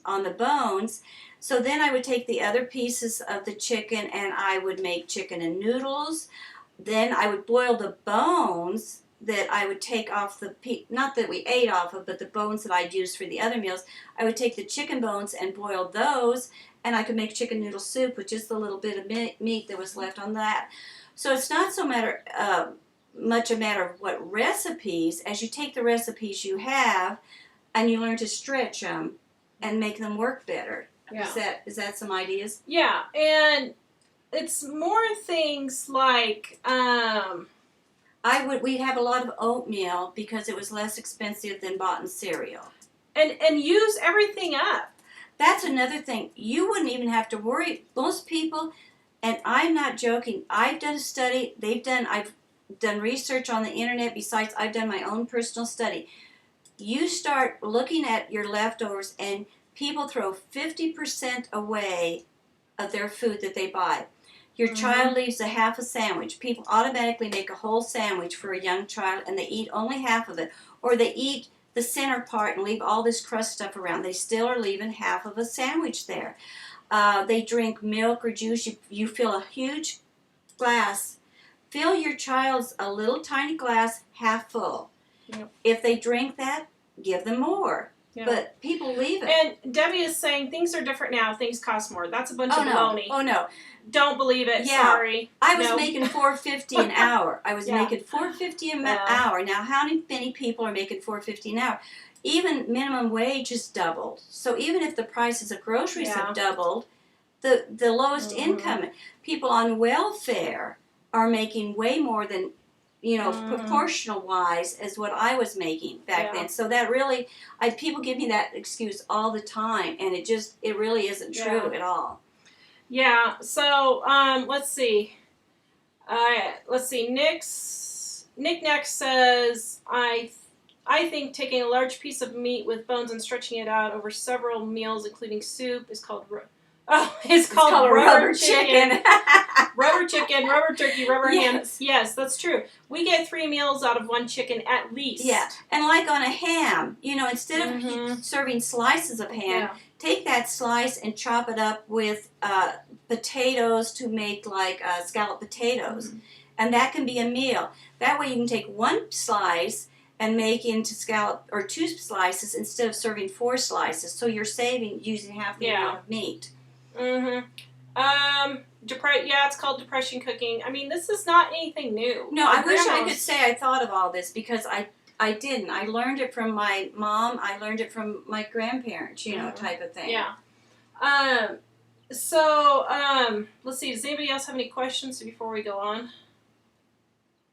on the bones. So then I would take the other pieces of the chicken and I would make chicken and noodles. Then I would boil the bones that I would take off not that we ate off of, but the bones that I'd use for the other meals. I would take the chicken bones and boil those, and I could make chicken noodle soup with just a little bit of meat that was left on that. So it's not so much a matter of what recipes, as you take the recipes you have and you learn to stretch them and make them work better. Yeah. Is that some ideas? Yeah, and it's more things like we'd have a lot of oatmeal because it was less expensive than bought in cereal. And use everything up. That's another thing. You wouldn't even have to worry. Most people, and I'm not joking, I've done a study, I've done research on the internet, besides I've done my own personal study. You start looking at your leftovers, and people throw 50% away of their food that they buy. Your child leaves a half a sandwich. People automatically make a whole sandwich for a young child, and they eat only half of it. Or they eat the center part and leave all this crust stuff around. They still are leaving half of a sandwich there. They drink milk or juice. You fill a huge glass. Fill your child's a little tiny glass half full. Yep. If they drink that, give them more. Yeah. But people leave it. And Debbie is saying things are different now. Things cost more. That's a bunch of baloney. Oh no! Don't believe it. Yeah. Sorry. I was making $4.50 an hour. I was making $4.50 an hour. Now, how many people are making $4.50 an hour? Even minimum wage has doubled. So even if the prices of groceries have doubled, the lowest income people on welfare are making way more than, proportional wise as what I was making back then. So that really, people give me that excuse all the time, and it really isn't true at all. Yeah. So let's see. Nick next says I think taking a large piece of meat with bones and stretching it out over several meals, including soup, is called rubber chicken. Rubber chicken, rubber turkey, rubber ham. Yes, that's true. We get 3 meals out of 1 chicken at least. Yeah, and like on a ham, instead of serving slices of ham, take that slice and chop it up with potatoes to make like scalloped potatoes. And that can be a meal. That way you can take 1 slice and make into scallop, or 2 slices instead of serving 4 slices. So you're using half the amount of meat. It's called depression cooking. I mean, this is not anything new. No, I wish I could say I thought of all this, because I didn't. I learned it from my mom. I learned it from my grandparents, type of thing. Yeah. So, let's see. Does anybody else have any questions before we go on?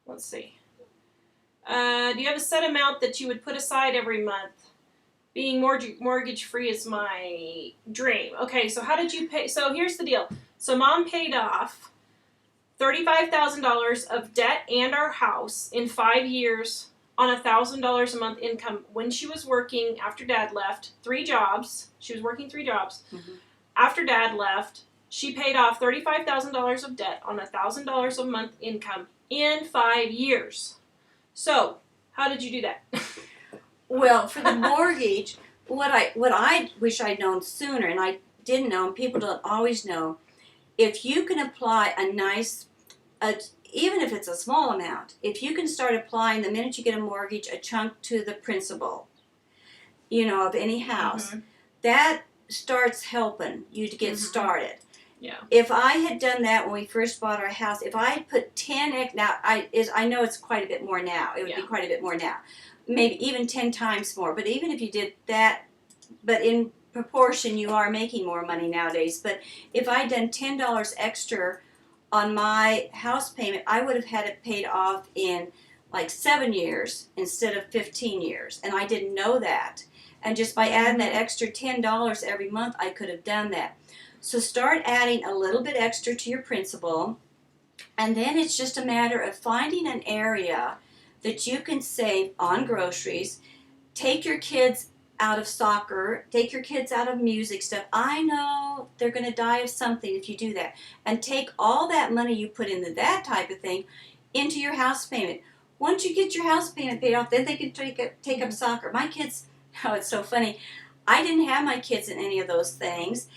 Let's see. Do you have a set amount that you would put aside every month? Being mortgage free is my dream. Okay, so how did you pay? So here's the deal. So Mom paid off $35,000 of debt and our house in 5 years on $1,000 a month income when she was working after Dad left. 3 jobs. She was working 3 jobs. Mm-hmm. After Dad left, she paid off $35,000 of debt on $1,000 a month income in 5 years. So, how did you do that? Well, for the mortgage, what I wish I'd known sooner, and I didn't know, and people don't always know, if you can apply even if it's a small amount, if you can start applying the minute you get a mortgage, a chunk to the principal, of any house, that starts helping you to get started. Yeah. If I had done that when we first bought our house, if I had put 10x, now I know it's quite a bit more now. It would be quite a bit more now. Maybe even 10 times more. But even if you did that, but in proportion, you are making more money nowadays. But if I'd done $10 extra on my house payment, I would have had it paid off in like 7 years instead of 15 years. And I didn't know that. And just by adding that extra $10 every month, I could have done that. So start adding a little bit extra to your principal. And then it's just a matter of finding an area that you can save on groceries. Take your kids out of soccer. Take your kids out of music stuff. I know they're going to die of something if you do that. And take all that money you put into that type of thing into your house payment. Once you get your house payment paid off, then they can take up soccer. My kids, it's so funny. I didn't have my kids in any of those things.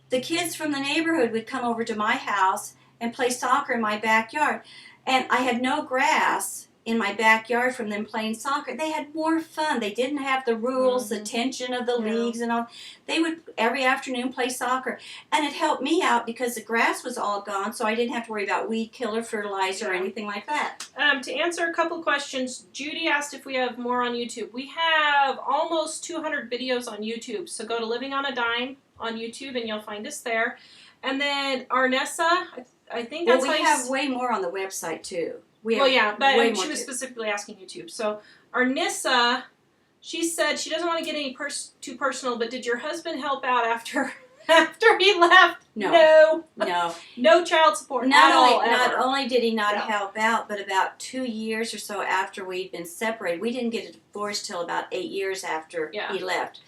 The kids from the neighborhood would come over to my house and play soccer in my backyard. And I had no grass in my backyard from them playing soccer. They had more fun. They didn't have the rules, the tension of the leagues and all. They would every afternoon play soccer. And it helped me out because the grass was all gone, so I didn't have to worry about weed killer, fertilizer, or anything like that. To answer a couple questions, Judy asked if we have more on YouTube. We have almost 200 videos on YouTube. So go to Living on a Dime on YouTube and you'll find us there. And then Arnessa, I think that's we have way more on the website too. But she was specifically asking YouTube. So Arnissa, she said she doesn't want to get any too personal, but did your husband help out after he left? No. No child support. Not only did he not help out, but about 2 years or so after we'd been separated, we didn't get a divorce till about 8 years after he left.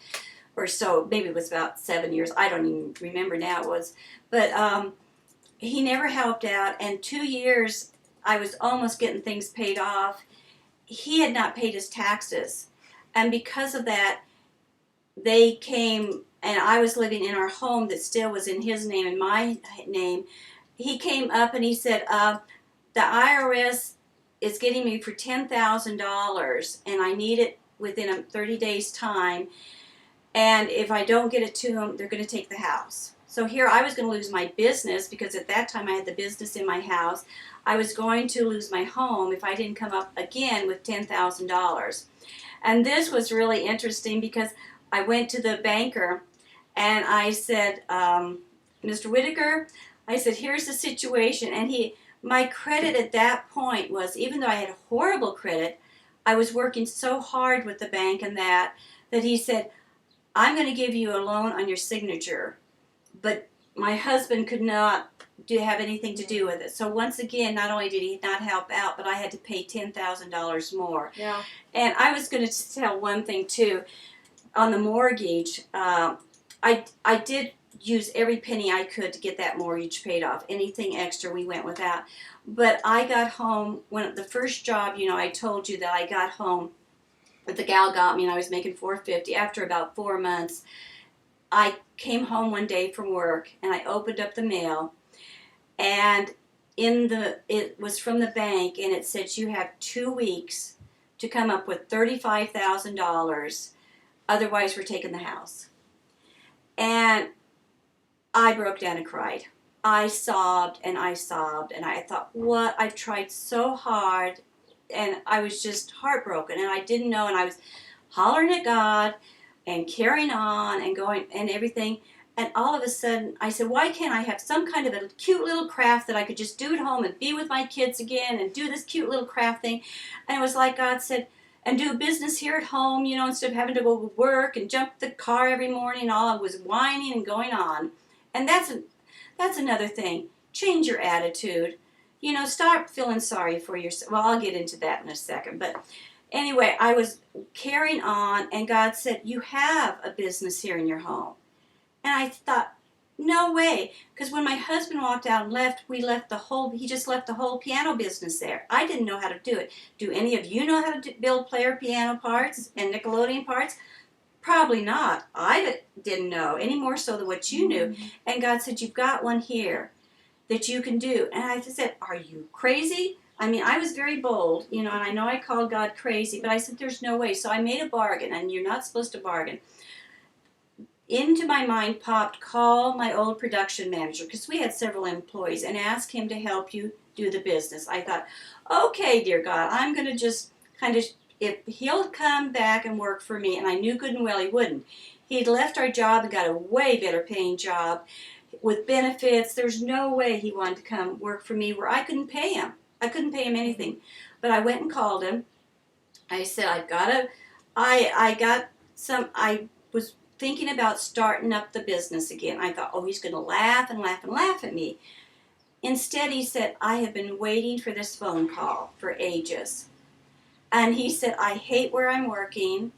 Or so, maybe it was about 7 years. I don't even remember now it was. But he never helped out, and 2 years I was almost getting things paid off. He had not paid his taxes. And because of that, they came, and I was living in our home that still was in his name and my name. He came up and he said, the IRS is getting me for $10,000, and I need it within a 30 days time. And if I don't get it to them, they're going to take the house. So here I was going to lose my business because at that time I had the business in my house. I was going to lose my home if I didn't come up again with $10,000. And this was really interesting because I went to the banker and I said, Mr. Whitaker, I said, here's the situation. And my credit at that point was, even though I had horrible credit, I was working so hard with the bank and that he said, I'm going to give you a loan on your signature. But my husband could not have anything to do with it. So once again, not only did he not help out, but I had to pay $10,000 more. Yeah. And I was going to tell one thing too. On the mortgage, I did use every penny I could to get that mortgage paid off. Anything extra we went without. But I got home, when the first job, I told you that I got home, the gal got me and I was making $450. After about 4 months, I came home one day from work and I opened up the mail, and it was from the bank, and it said you have 2 weeks to come up with $35,000, otherwise we're taking the house. And I broke down and cried. I sobbed and I thought, what? I've tried so hard, and I was just heartbroken, and I didn't know, and I was hollering at God and carrying on and going and everything. And all of a sudden, I said, why can't I have some kind of a cute little craft that I could just do at home and be with my kids again and do this cute little craft thing? And it was like God said, and do business here at home, you know, instead of having to go to work and jump the car every morning and all. I was whining and going on. And that's another thing. Change your attitude. You know, stop feeling sorry for yourself. Well, I'll get into that in a second. But anyway, I was carrying on, and God said, you have a business here in your home. And I thought, no way. Because when my husband walked out and left, he just left the whole piano business there. I didn't know how to do it. Do any of you know how to build player piano parts and Nickelodeon parts? Probably not. I didn't know, any more so than what you knew. And God said, you've got one here that you can do. And I said, are you crazy? I mean, I was very bold, you know, and I know I called God crazy, but I said, there's no way. So I made a bargain, and you're not supposed to bargain. Into my mind popped, call my old production manager, because we had several employees, and ask him to help you do the business. I thought, okay, dear God, I'm going to just kind of, if he'll come back and work for me, and I knew good and well he wouldn't. He'd left our job and got a way better paying job with benefits. There's no way he wanted to come work for me where I couldn't pay him. I couldn't pay him anything. But I went and called him. I said, I was thinking about starting up the business again. I thought, oh, he's going to laugh and laugh and laugh at me. Instead, he said, I have been waiting for this phone call for ages. And he said, I hate where I'm working.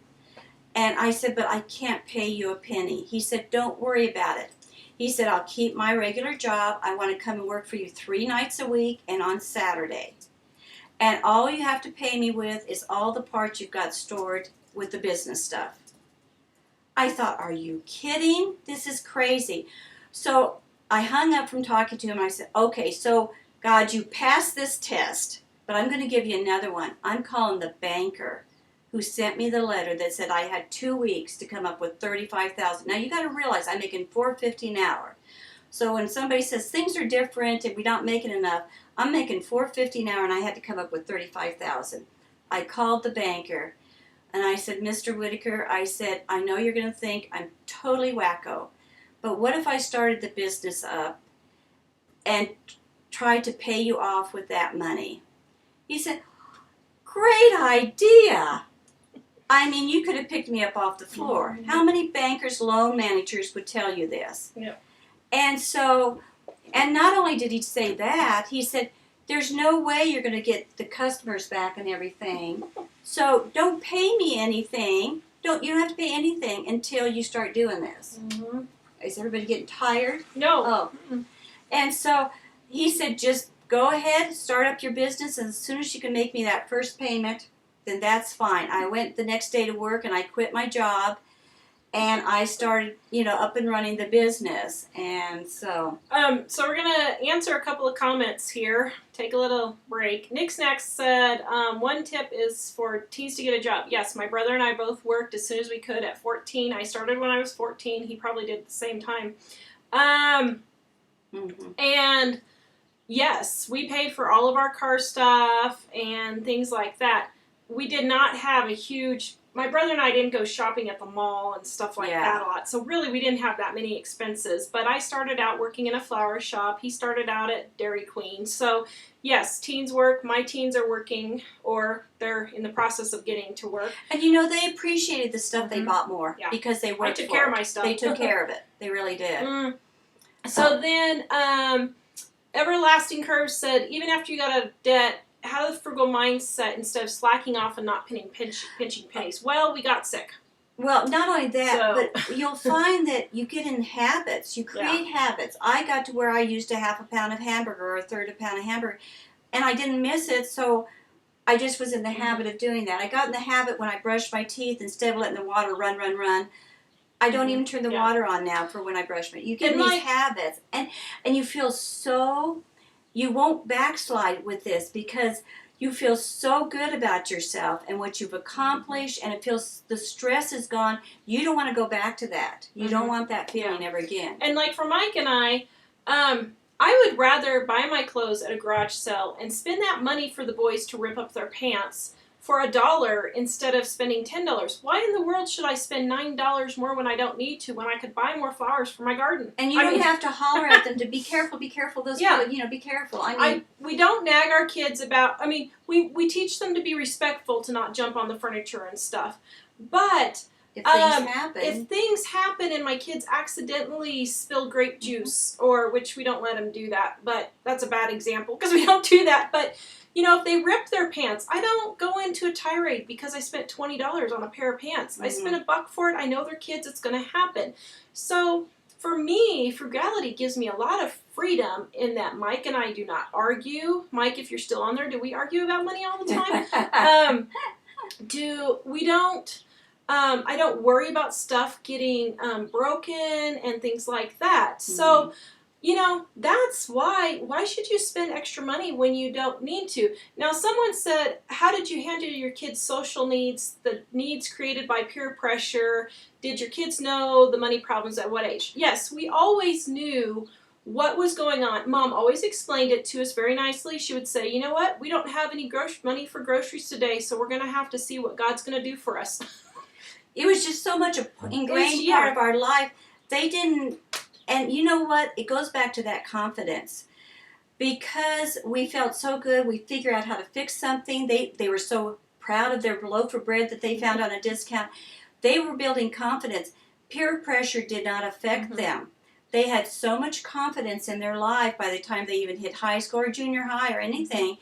And I said, but I can't pay you a penny. He said, don't worry about it. He said, I'll keep my regular job. I want to come and work for you 3 nights a week and on Saturday. And all you have to pay me with is all the parts you've got stored with the business stuff. I thought, are you kidding? This is crazy. So I hung up from talking to him. I said, okay, so God, you passed this test, but I'm going to give you another one. I'm calling the banker who sent me the letter that said I had 2 weeks to come up with $35,000. Now you got to realize I'm making $4.50 an hour. So when somebody says things are different and we're not making enough, I'm making $4.50 an hour, and I had to come up with $35,000. I called the banker. And I said, Mr. Whitaker, I said, I know you're going to think I'm totally wacko, but what if I started the business up and tried to pay you off with that money? He said, great idea. I mean, you could have picked me up off the floor. How many bankers, loan managers would tell you this? Yep. And so, and not only did he say that, he said, there's no way you're going to get the customers back and everything. So don't pay me anything. You don't have to pay anything until you start doing this. Mm-hmm. Is everybody getting tired? No. Oh. Mm-hmm. And so he said, just go ahead, start up your business, and as soon as you can make me that first payment, then that's fine. I went the next day to work, and I quit my job, and I started, up and running the business. And so so we're gonna answer a couple of comments here. Take a little break. Nick Snacks said, one tip is for teens to get a job. Yes, my brother and I both worked as soon as we could at 14. I started when I was 14. He probably did at the same time. And yes, we paid for all of our car stuff and things like that. We did not have a huge... My brother and I didn't go shopping at the mall and stuff like that a lot. So really, we didn't have that many expenses. But I started out working in a flower shop. He started out at Dairy Queen. So yes, teens work. My teens are working, or they're in the process of getting to work. And they appreciated the stuff they bought more because they worked I took care of my stuff. They took care of it. They really did. So then, Everlasting Curve said, even after you got out of debt, have a frugal mindset instead of slacking off and not pinching pennies. Well, we got sick. Well, not only that, but you'll find that you get in habits. You create habits. I got to where I used a half a pound of hamburger or a third of a pound of hamburger, and I didn't miss it, so I just was in the habit of doing that. I got in the habit when I brushed my teeth, instead of letting the water run, I don't even turn the water on now for when I brush my teeth. You get in these habits, and you feel so... You won't backslide with this because you feel so good about yourself and what you've accomplished, and it feels the stress is gone. You don't want to go back to that. You don't want that feeling ever again. And like for Mike and I would rather buy my clothes at a garage sale and spend that money for the boys to rip up their pants for $1 instead of spending $10. Why in the world should I spend $9 more when I don't need to, when I could buy more flowers for my garden? And you don't have to holler at them to be careful, those Yeah. people, be careful. We don't nag our kids about, we teach them to be respectful, to not jump on the furniture and stuff. But if things happen and my kids accidentally spill grape juice, or which we don't let them do that, but that's a bad example because we don't do that. But if they rip their pants, I don't go into a tirade because I spent $20 on a pair of pants. I spent $1 for it. I know they're kids. It's going to happen. So for me, frugality gives me a lot of freedom in that Mike and I do not argue. Mike, if you're still on there, do we argue about money all the time? I don't worry about stuff getting broken and things like that. So, that's why should you spend extra money when you don't need to? Now, someone said, how did you handle your kids' social needs, the needs created by peer pressure? Did your kids know the money problems at what age? Yes, we always knew what was going on. Mom always explained it to us very nicely. She would say, you know what? We don't have any money for groceries today, so we're going to have to see what God's going to do for us. It was just so much ingrained part of our life. They didn't, and you know what? It goes back to that confidence. Because we felt so good, we figured out how to fix something. They were so proud of their loaf of bread that they found on a discount. They were building confidence. Peer pressure did not affect them. They had so much confidence in their life by the time they even hit high school or junior high or anything.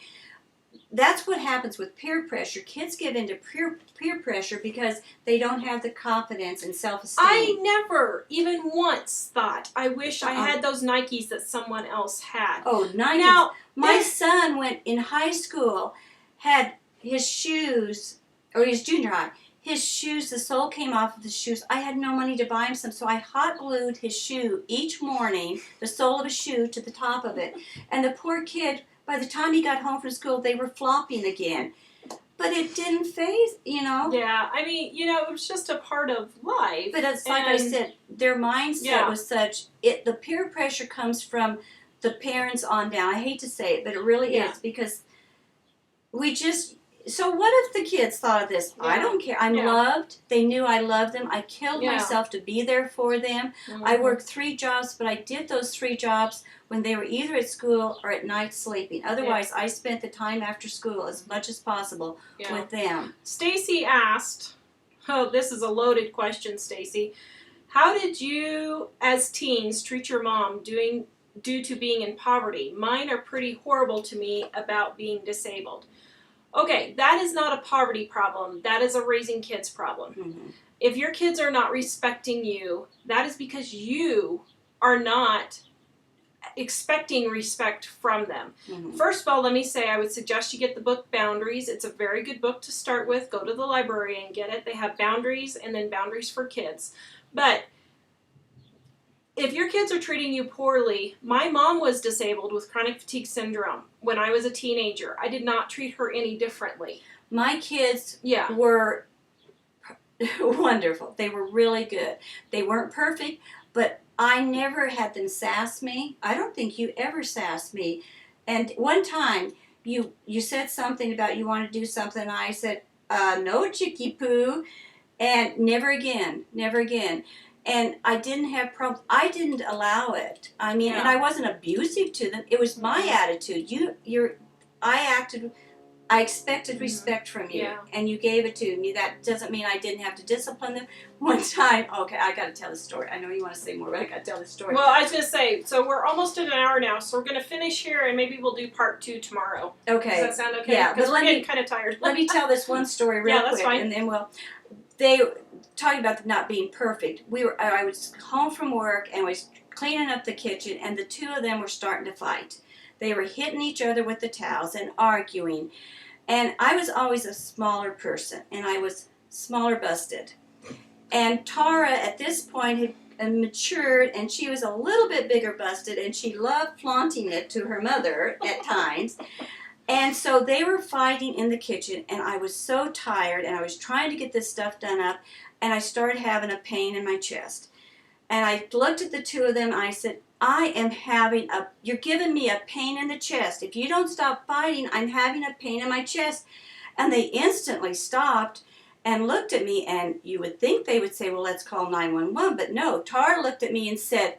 That's what happens with peer pressure. Kids give into peer pressure because they don't have the confidence and self-esteem. I never even once thought, I wish I had those Nikes that someone else had. Oh, Nikes. Now, my son went in high school, had his shoes, or his junior high, his shoes, the sole came off of his shoes. I had no money to buy him some, so I hot glued his shoe each morning, the sole of his shoe to the top of it. And the poor kid, by the time he got home from school, they were flopping again. But it didn't faze, Yeah, it was just a part of life. But it's like I said, their mindset was such, the peer pressure comes from the parents on down. I hate to say it, but it really is, because so what if the kids thought of this? I don't care. I'm loved. They knew I loved them. I killed myself to be there for them. I worked 3 jobs, but I did those 3 jobs when they were either at school or at night sleeping. Otherwise, I spent the time after school as much as possible with them. Stacy asked, this is a loaded question, Stacy. How did you, as teens, treat your mom due to being in poverty? Mine are pretty horrible to me about being disabled. Okay, that is not a poverty problem. That is a raising kids problem. If your kids are not respecting you, that is because you are not expecting respect from them. First of all, let me say, I would suggest you get the book Boundaries. It's a very good book to start with. Go to the library and get it. They have Boundaries and then Boundaries for Kids. But if your kids are treating you poorly, my mom was disabled with chronic fatigue syndrome when I was a teenager. I did not treat her any differently. My kids were wonderful. They were really good. They weren't perfect, but I never had them sass me. I don't think you ever sassed me. And one time, you said something about you want to do something, and I said, no, Chicky Poo, and never again. And I didn't have problems. I didn't allow it. And I wasn't abusive to them. It was my attitude. I expected respect from you, and you gave it to me. That doesn't mean I didn't have to discipline them. One time, okay, I got to tell the story. I know you want to say more, but I got to tell the story. Well, I was going to say, so we're almost at an hour now, so we're going to finish here, and maybe we'll do part 2 tomorrow. Okay. Does that sound okay? Yeah, because we're getting kind of tired. Let me tell this one story real quick, fine. and then they talking about them not being perfect. I was home from work and was cleaning up the kitchen, and the 2 of them were starting to fight. They were hitting each other with the towels and arguing. And I was always a smaller person, and I was smaller busted. And Tara, at this point, had matured, and she was a little bit bigger busted, and she loved flaunting it to her mother at times. And so they were fighting in the kitchen, and I was so tired, and I was trying to get this stuff done up, and I started having a pain in my chest. And I looked at the 2 of them, and I said, you're giving me a pain in the chest. If you don't stop fighting, I'm having a pain in my chest. And they instantly stopped and looked at me, and you would think they would say, well, let's call 911, but no. Tara looked at me and said,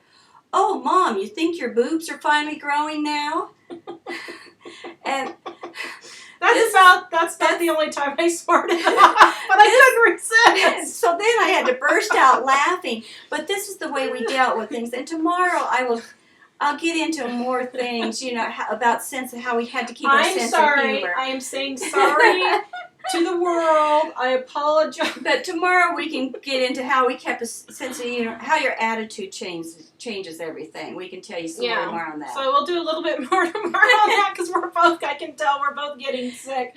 oh, Mom, you think your boobs are finally growing now? And that's about the only time I smarted up, but I couldn't resist. so then I had to burst out laughing. But this is the way we dealt with things. And tomorrow I'll get into more things, about how we had to keep our sense of humor. I am saying sorry to the world. I apologize. But tomorrow we can get into how we kept a sense of humor, how your attitude changes everything. We can tell you some more on that. So we'll do a little bit more tomorrow on that because I can tell we're both getting sick.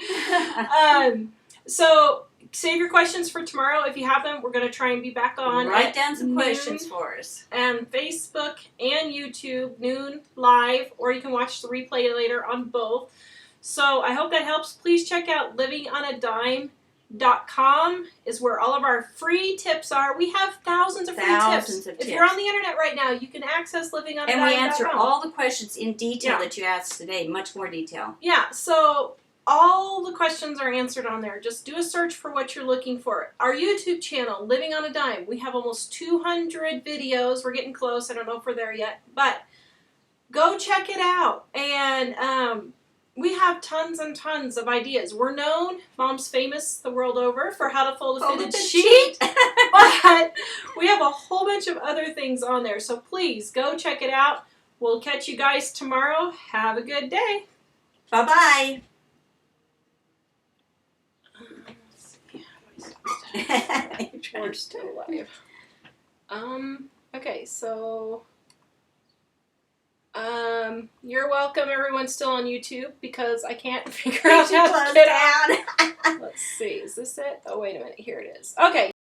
So save your questions for tomorrow. If you have them, we're going to try and be back on. Write down some questions for us. And Facebook and YouTube, noon live, or you can watch the replay later on both. So I hope that helps. Please check out livingonadime.com is where all of our free tips are. We have thousands of free tips. If you're on the internet right now, you can access livingonadime.com. And we answer all the questions in detail that you asked today, much more detail. Yeah, so all the questions are answered on there. Just do a search for what you're looking for. Our YouTube channel, Living on a Dime, we have almost 200 videos. We're getting close. I don't know if we're there yet, but go check it out. And we have tons and tons of ideas. We're known, Mom's famous the world over, for how to fold a fitted sheet. But we have a whole bunch of other things on there. So please go check it out. We'll catch you guys tomorrow. Have a good day. Bye-bye. We're still live. Okay, so you're welcome. Everyone's still on YouTube because I can't figure out how to get out. Let's see. Is this it? Oh, wait a minute. Here it is. Okay.